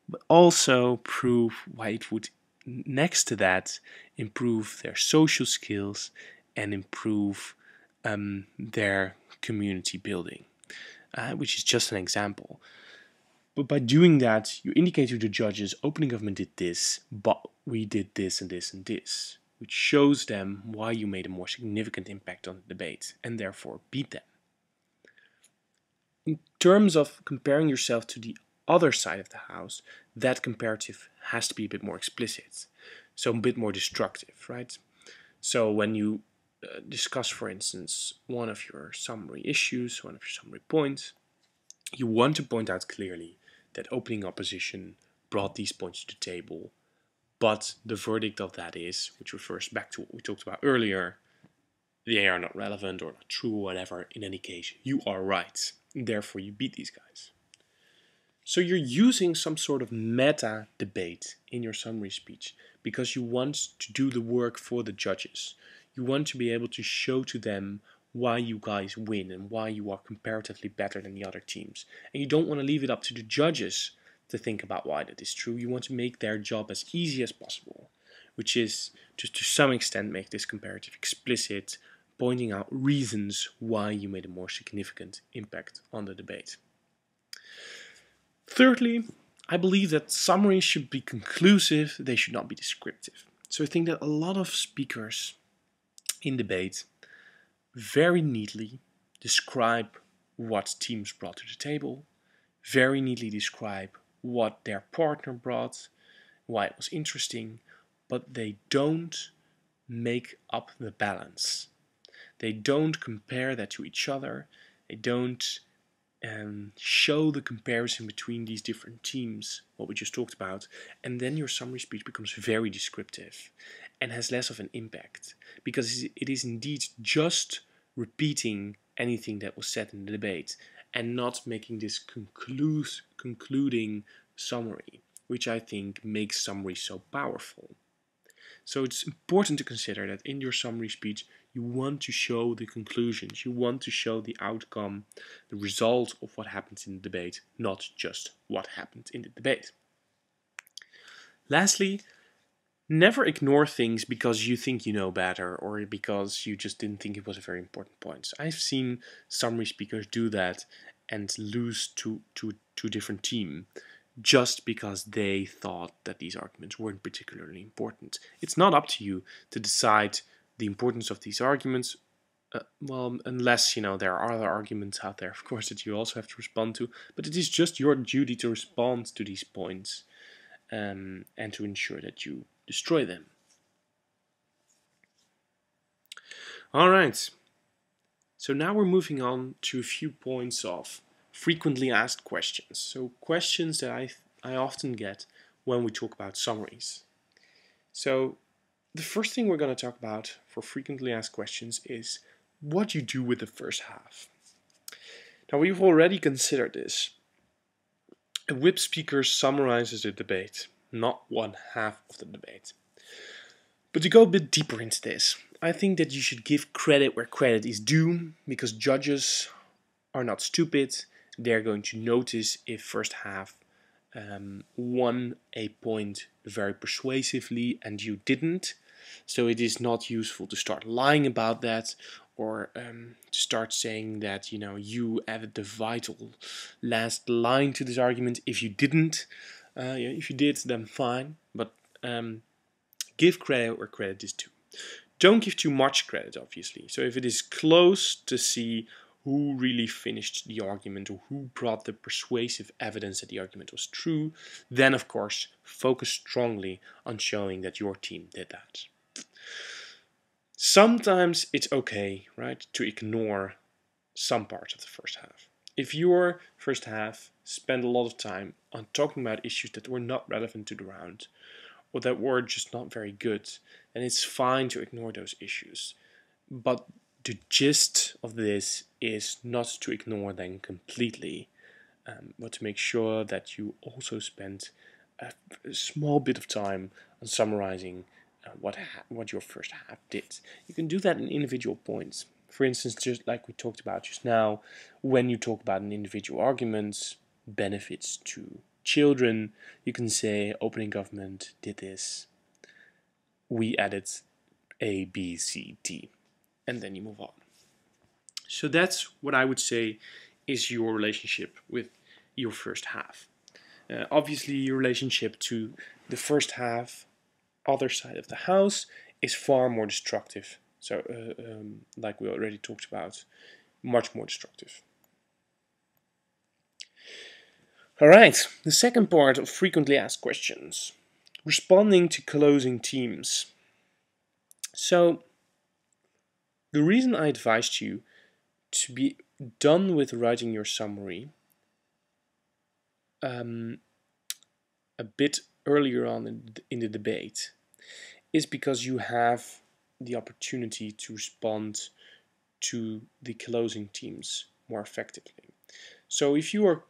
but also prove why it would, next to that, improve their social skills and improve their community building, which is just an example. But by doing that, you indicate to the judges, opening government did this, but we did this and this and this, which shows them why you made a more significant impact on the debate and therefore beat them. In terms of comparing yourself to the other side of the house, that comparative has to be a bit more explicit, so a bit more destructive, right? So when you discuss, for instance, one of your summary issues, one of your summary points, you want to point out clearly that opening opposition brought these points to the table, but the verdict of that is, which refers back to what we talked about earlier, they are not relevant or not true or whatever. In any case, you are right, and therefore you beat these guys. So you're using some sort of meta debate in your summary speech because you want to do the work for the judges. You want to be able to show to them why you guys win and why you are comparatively better than the other teams. And you don't want to leave it up to the judges to think about why that is true. You want to make their job as easy as possible, which is just to some extent make this comparative explicit, pointing out reasons why you made a more significant impact on the debate. Thirdly, I believe that summaries should be conclusive, they should not be descriptive. So I think that a lot of speakers in debate very neatly describe what teams brought to the table, very neatly describe what their partner brought, why it was interesting, but they don't make up the balance. They don't compare that to each other. They don't show the comparison between these different teams, what we just talked about, and then your summary speech becomes very descriptive and has less of an impact because it is indeed just repeating anything that was said in the debate and not making this concluding summary, which I think makes summary so powerful. So it's important to consider that in your summary speech, you want to show the conclusions, you want to show the outcome, the result of what happens in the debate, not just what happened in the debate. Lastly, never ignore things because you think you know better or because you just didn't think it was a very important point. I've seen summary speakers do that and lose to a different team just because they thought that these arguments weren't particularly important. It's not up to you to decide the importance of these arguments, well, unless, there are other arguments out there, of course, that you also have to respond to, but it is just your duty to respond to these points and to ensure that you destroy them. Alright, so now we're moving on to a few points of frequently asked questions. So questions that I often get when we talk about summaries. So the first thing we're going to talk about for frequently asked questions is what you do with the first half. Now we've already considered this. A whip speaker summarizes the debate, not one half of the debate. But to go a bit deeper into this, I think that you should give credit where credit is due, because judges are not stupid. They're going to notice if first half won a point very persuasively and you didn't. So it is not useful to start lying about that, or to start saying that you added the vital last line to this argument if you didn't. If you did, then fine, but give credit where credit is due. Don't give too much credit, obviously. So if it is close to see who really finished the argument or who brought the persuasive evidence that the argument was true, then of course focus strongly on showing that your team did that. Sometimes it's okay, right, to ignore some parts of the first half. If your first half spent a lot of time on talking about issues that were not relevant to the round, or that were just not very good, then it's fine to ignore those issues. But the gist of this is not to ignore them completely, but to make sure that you also spend a small bit of time on summarizing what your first half did. You can do that in individual points. For instance, just like we talked about just now, when you talk about an individual argument, benefits to children, you can say opening government did this, we added A, B, C, D, and then you move on. So that's what I would say is your relationship with your first half. Obviously, your relationship to the first half, other side of the house, is far more destructive. So, like we already talked about, much more destructive. Alright, the second part of frequently asked questions. Responding to closing teams. So, the reason I advised you to be done with writing your summary a bit earlier on in the debate is because you have the opportunity to respond to the closing teams more effectively. So if you are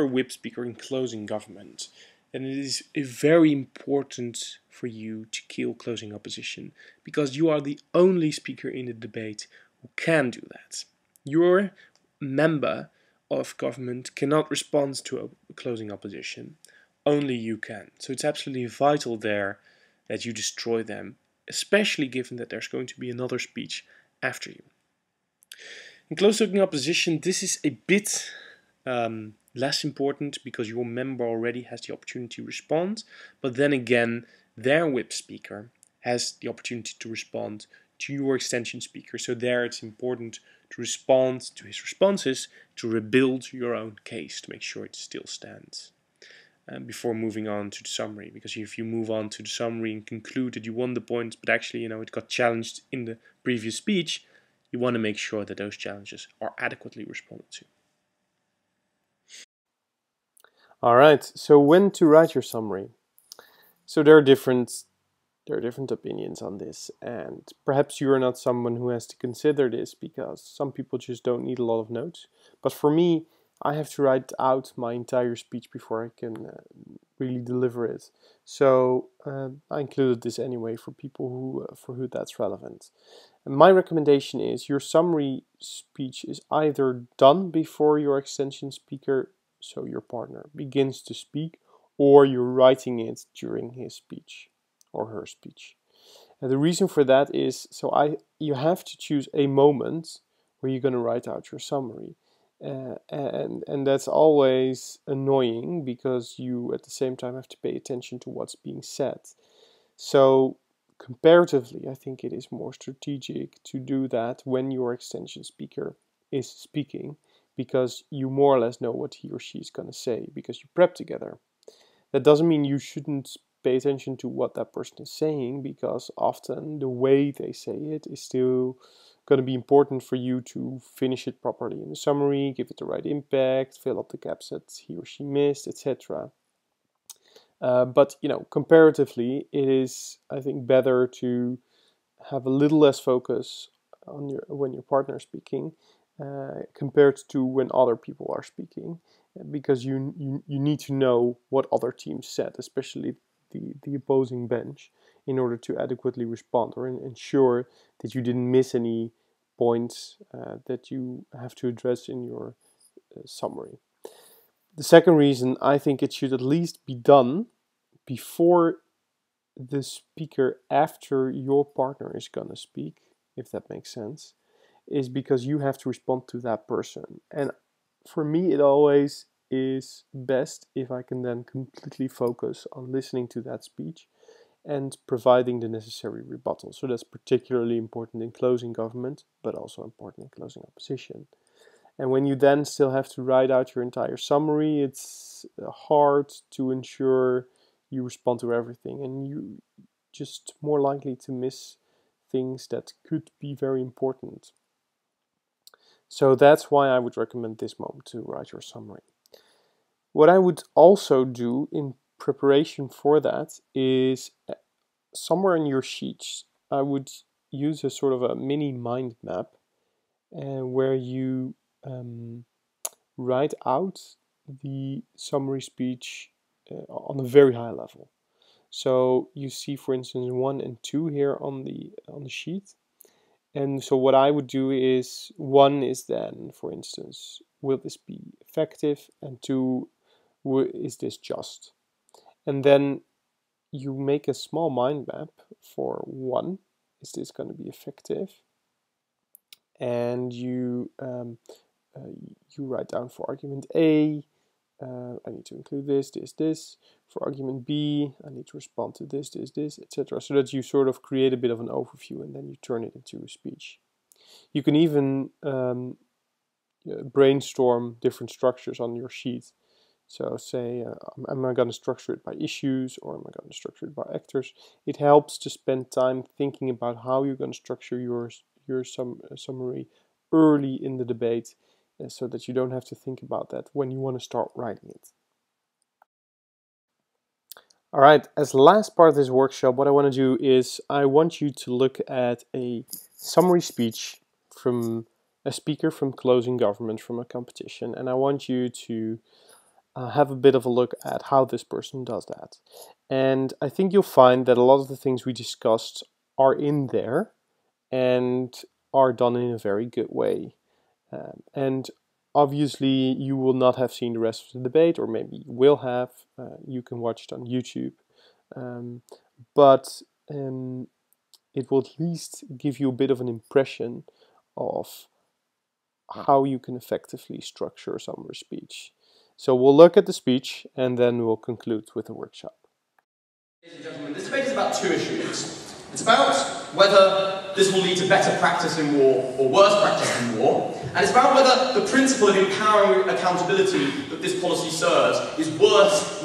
a whip speaker in closing government, then it is very important for you to kill closing opposition, because you are the only speaker in the debate who can do that. Your member of government cannot respond to a closing opposition. Only you can. So it's absolutely vital there that you destroy them, especially given that there's going to be another speech after you. In closing opposition, this is a bit less important because your member already has the opportunity to respond, but then again, their whip speaker has the opportunity to respond to your extension speaker. So there it's important to respond to his responses, to rebuild your own case, to make sure it still stands. Before moving on to the summary, because if you move on to the summary and conclude that you won the points, but actually it got challenged in the previous speech, you want to make sure that those challenges are adequately responded to. Alright, so when to write your summary? So there are different opinions on this, and perhaps you are not someone who has to consider this because some people just don't need a lot of notes. But for me, I have to write out my entire speech before I can really deliver it. So I included this anyway for people for who that's relevant. And my recommendation is your summary speech is either done before your extension speaker, so your partner, begins to speak, or you're writing it during his speech or her speech. And the reason for that is, you have to choose a moment where you're going to write out your summary. And that's always annoying because you at the same time have to pay attention to what's being said. So comparatively, I think it is more strategic to do that when your extension speaker is speaking, because you more or less know what he or she is going to say because you prep together. That doesn't mean you shouldn't pay attention to what that person is saying, because often the way they say it is still going to be important for you to finish it properly in the summary, give it the right impact, fill up the gaps that he or she missed, etc. But comparatively, it is, I think, better to have a little less focus on when your partner is speaking compared to when other people are speaking, because you need to know what other teams said, especially the opposing bench, in order to adequately respond or ensure that you didn't miss any points that you have to address in your summary. The second reason, I think it should at least be done before the speaker after your partner is gonna speak, if that makes sense, is because you have to respond to that person. And for me, it always is best if I can then completely focus on listening to that speech and providing the necessary rebuttal. So that's particularly important in closing government, but also important in closing opposition. And when you then still have to write out your entire summary, it's hard to ensure you respond to everything, and you just more likely to miss things that could be very important. So that's why I would recommend this moment to write your summary. What I would also do in preparation for that is somewhere in your sheets, I would use a sort of a mini mind map where you write out the summary speech on a very high level. So you see, for instance, 1 and 2 here on the sheet. And so what I would do is 1 is then, for instance, will this be effective? And 2, is this just? And then you make a small mind map for 1. Is this going to be effective? And you write down for argument A, I need to include this, this, this. For argument B, I need to respond to this, this, this, etc. So that you sort of create a bit of an overview and then you turn it into a speech. You can even brainstorm different structures on your sheet. So say, am I going to structure it by issues or am I going to structure it by actors? It helps to spend time thinking about how you're going to structure your summary early in the debate, so that you don't have to think about that when you want to start writing it. Alright, as last part of this workshop, what I want to do is I want you to look at a summary speech from a speaker from closing government from a competition, and I want you to have a bit of a look at how this person does that. And I think you'll find that a lot of the things we discussed are in there and are done in a very good way. And obviously you will not have seen the rest of the debate, or maybe you will have. You can watch it on YouTube. But it will at least give you a bit of an impression of how you can effectively structure a summary speech. So we'll look at the speech and then we'll conclude with the workshop. Ladies and gentlemen, this debate is about 2 issues. It's about whether this will lead to better practice in war or worse practice in war, and it's about whether the principle of empowering accountability that this policy serves is worth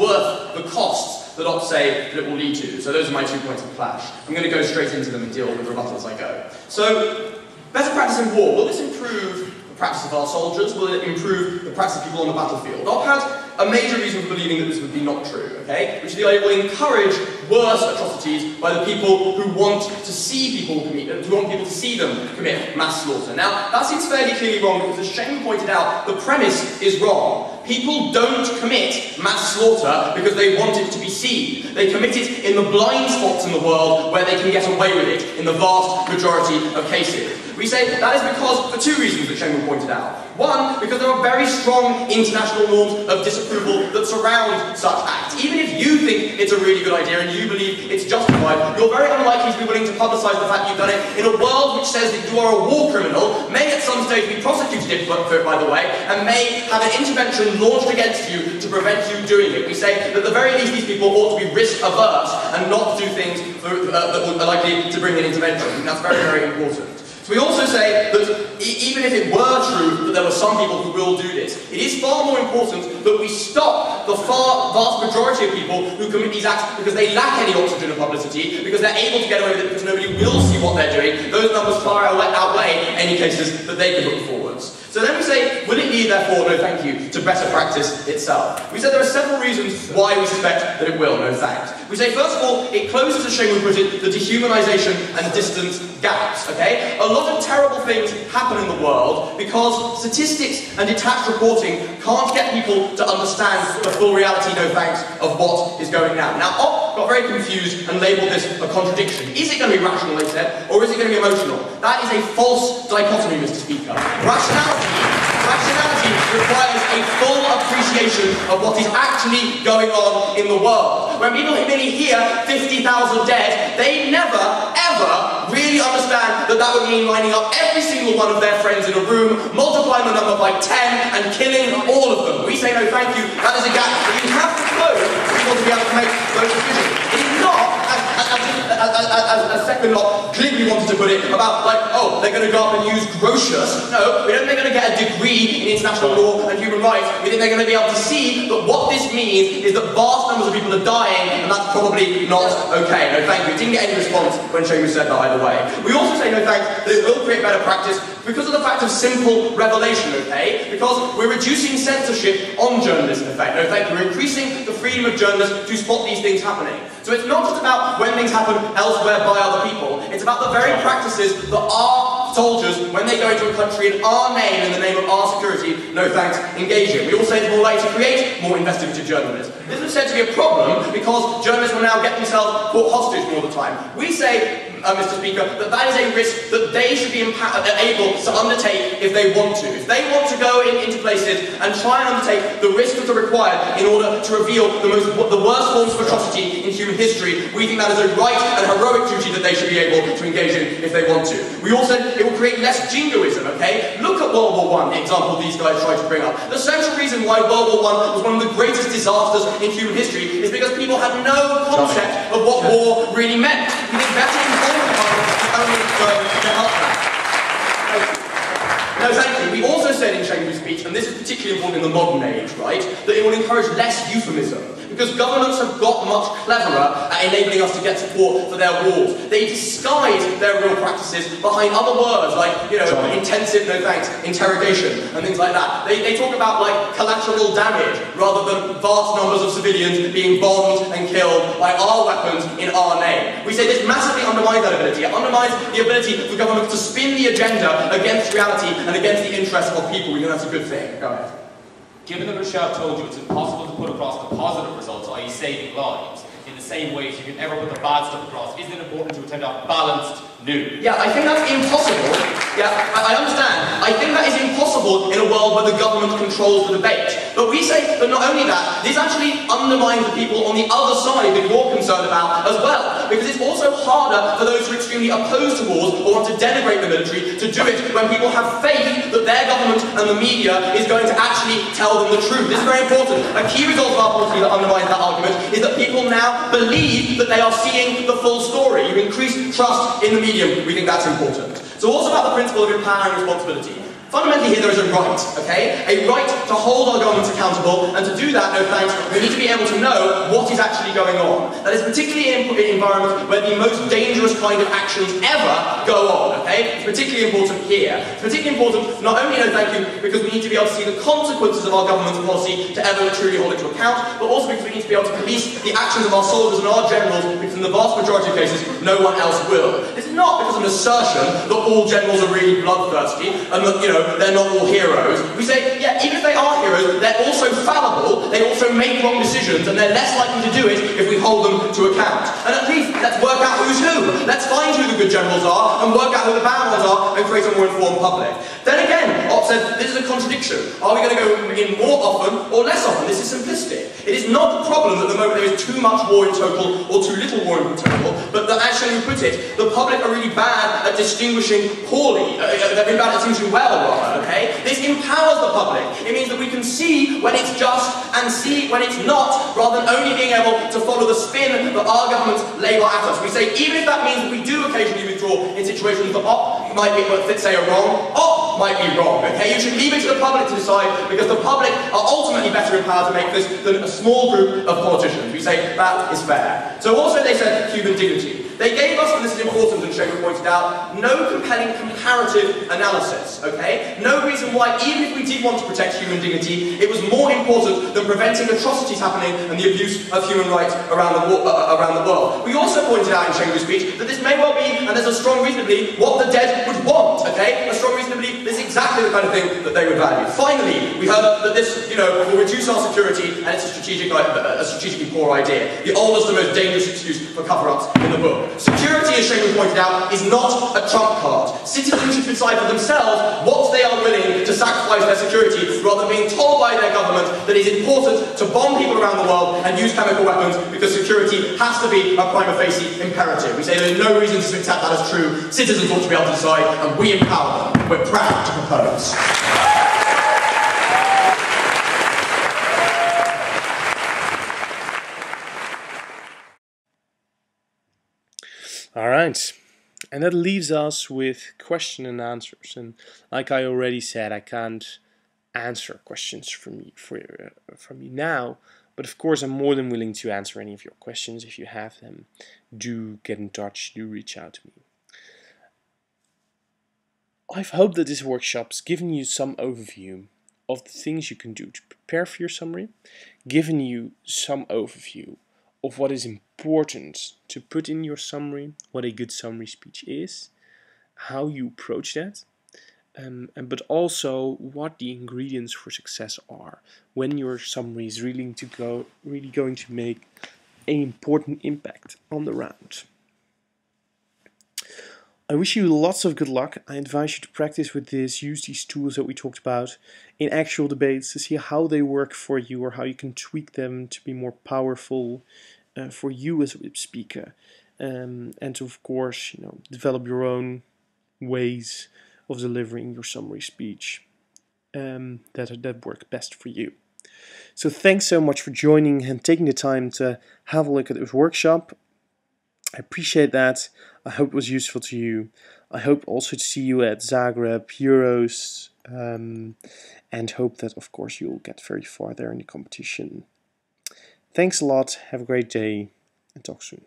the costs that ops say that it will lead to. So those are my 2 points of clash. I'm going to go straight into them and deal with rebuttal as I go. So, better practice in war. Will this improve the practice of our soldiers? Will it improve the practice of people on the battlefield? Op had a major reason for believing that this would be not true, okay? Which is the idea it will encourage worse atrocities by the people who want to see people commit mass slaughter. Now, that seems fairly clearly wrong because, as Shane pointed out, the premise is wrong. People don't commit mass slaughter because they want it to be seen. They commit it in the blind spots in the world where they can get away with it in the vast majority of cases. We say that is because, for 2 reasons that Shane pointed out. 1, because there are very strong international norms of disapproval that surround such acts. Even if you think it's a really good idea and you believe it's justified, you're very unlikely to be willing to publicise the fact you've done it in a world which says that you are a war criminal, may at some stage be prosecuted for it, by the way, and may have an intervention launched against you to prevent you doing it. We say that at the very least these people ought to be risk-averse and not do things that are likely to bring an intervention. I think that's very, very important. So we also say that even if it were true that there were some people who will do this, it is far more important that we stop the vast majority of people who commit these acts because they lack any oxygen of publicity, because they're able to get away with it because nobody will see what they're doing. Those numbers far outweigh any cases that they can put forwards. So then we say, will it lead, therefore, no thank you, to better practice itself? We said there are several reasons why we suspect that it will, no thanks. We say, first of all, it closes, as Shane would put it, the dehumanisation and distance gaps, okay? A lot of terrible things happen in the world because statistics and detached reporting can't get people to understand the full reality, no thanks, of what is going on. Now, Op got very confused and labelled this a contradiction. Is it going to be rational, they said, or is it going to be emotional? That is a false dichotomy, Mr. Speaker. Rationality Rationality requires a full appreciation of what is actually going on in the world. When people merely hear 50,000 dead, they never, ever really understand that that would mean lining up every single one of their friends in a room, multiplying the number by 10, and killing all of them. We say no thank you. That is a gap that you have to close for people to be able to make those decisions. It is not, as second lot clearly wanted to put it, about like, oh, they're going to go up and use grotius. No, we don't think they're going to get a degree in international law and human rights. We think they're going to be able to see that what this means is that vast numbers of people are dying, and that's probably not okay. No thank you. It didn't get any response when Seamus said that either way. We also say no thanks, that it will create better practice because of the fact of simple revelation, okay? Because we're reducing censorship on journalists, in effect. No thank you. We're increasing the freedom of journalists to spot these things happening. So it's not just about when things happen elsewhere by other people, it's about the very practices that our soldiers, when they go into a country in our name, in the name of our security, no thanks, engage in. We all say it's more likely to create more investigative journalists. This is said to be a problem because journalists will now get themselves caught hostage more of the time. We say, Mr. Speaker, that is a risk that they should be able to undertake if they want to. If they want to go into places and try and undertake the risks that are required in order to reveal the worst forms of atrocity in human history, we think that is a right and heroic duty that they should be able to engage in if they want to. We also, it will create less jingoism, okay? Look at World War I, the example these guys try to bring up. The central reason why World War I was one of the greatest disasters in human history is because people had no concept of what war really meant. We think better informed only going to help that. No, thank you. We also said in Chamber speech, and this is particularly important in the modern age, right, that it will encourage less euphemism. Because governments have got much cleverer at enabling us to get support for their wars. They disguise their real practices behind other words like, you know, intensive, no thanks, interrogation, and things like that. They talk about, like, collateral damage, rather than vast numbers of civilians being bombed and killed by our weapons in our name. We say this massively undermines that ability. It undermines the ability for governments to spin the agenda against reality and against the interests of people. We think that's a good thing. Go ahead. Given that Rochelle told you it's impossible to put across the positive results, i.e. saving lives, in the same way as you can never put the bad stuff across, isn't it important to attempt a balanced news? Yeah, I think that's impossible. Yeah, I understand. I think that is impossible in a world where the government controls the debate. But we say that not only that, this actually undermines the people on the other side that you're concerned about as well. Because it's also harder for those who are extremely opposed to wars or want to denigrate the military to do it when people have faith that their government and the media is going to actually tell them the truth. This is very important. A key result of our policy that undermines that argument is that people now believe that they are seeing the full story. You increase trust in the medium. We think that's important. So also about the principle of empowering responsibility. Fundamentally here there is a right, okay? A right to hold our governments accountable, and to do that, no thanks, we need to be able to know what is actually going on. That is particularly in environments where the most dangerous kind of actions ever go on, okay? It's particularly important here. It's particularly important, not only, no thank you, because we need to be able to see the consequences of our government's policy to ever truly hold it to account, but also because we need to be able to police the actions of our soldiers and our generals, because in the vast majority of cases, no one else will. This is not because of an assertion that all generals are really bloodthirsty, and that, you know, they're not all heroes. We say, yeah, even if they are heroes, they're also fallible, they also make wrong decisions, and they're less likely to do it if we hold them to account. And at least, let's work out who's who. Let's find who the good generals are, and work out who the bad ones are, and create a more informed public. Then again, Ott said, this is a contradiction. Are we going to go in more often, or less often? This is simplistic. It is not the problem that at the moment there is too much war in total, or too little war in total, but that actually, we put it, the public are really bad at distinguishing poorly. They're really bad at distinguishing well, rather, okay? This empowers the public. It means that we can see when it's just and see when it's not, rather than only being able to follow the spin that our governments label at us. We say, even if that means that we do occasionally withdraw in situations that might be, say, are wrong, might be wrong, okay? You should leave it to the public to decide, because the public are ultimately better empowered to make this than a small group of politicians. We say, that is fair. So also they said human dignity. They gave us, and this is important, and Shaker pointed out, no compelling comparative analysis, okay? No reason why, even if we did want to protect human dignity, it was more important than preventing atrocities happening and the abuse of human rights around the world. We also pointed out in Shaker's speech that this may well be, and there's a strong reason to believe, what the dead would want, okay? A strong reason to believe this is exactly the kind of thing that they would value. Finally, we heard that this, you know, will reduce our security, and it's a strategically poor idea. The oldest and most dangerous excuse for cover-ups in the book. Security security, as Shane pointed out, is not a trump card. Citizens should decide for themselves what they are willing to sacrifice their security, rather than being told by their government that it is important to bomb people around the world and use chemical weapons because security has to be a prima facie imperative. We say there is no reason to accept that as true. Citizens ought to be able to decide, and we empower them. We're proud to propose. All right, and that leaves us with question and answers. And like I already said, I can't answer questions from you now, but of course I'm more than willing to answer any of your questions. If you have them, do get in touch, do reach out to me. I've hoped that this workshop's given you some overview of the things you can do to prepare for your summary, given you some overview of what is important to put in your summary, what a good summary speech is, how you approach that, but also what the ingredients for success are when your summary is really going to make an important impact on the round. I wish you lots of good luck. I advise you to practice with this, use these tools that we talked about in actual debates to see how they work for you or how you can tweak them to be more powerful for you as a speaker, and to, of course, develop your own ways of delivering your summary speech that work best for you. So thanks so much for joining and taking the time to have a look at this workshop. I appreciate that. I hope it was useful to you. I hope also to see you at Zagreb Euros, and hope that, of course, you'll get very far there in the competition. Thanks a lot, have a great day, and talk soon.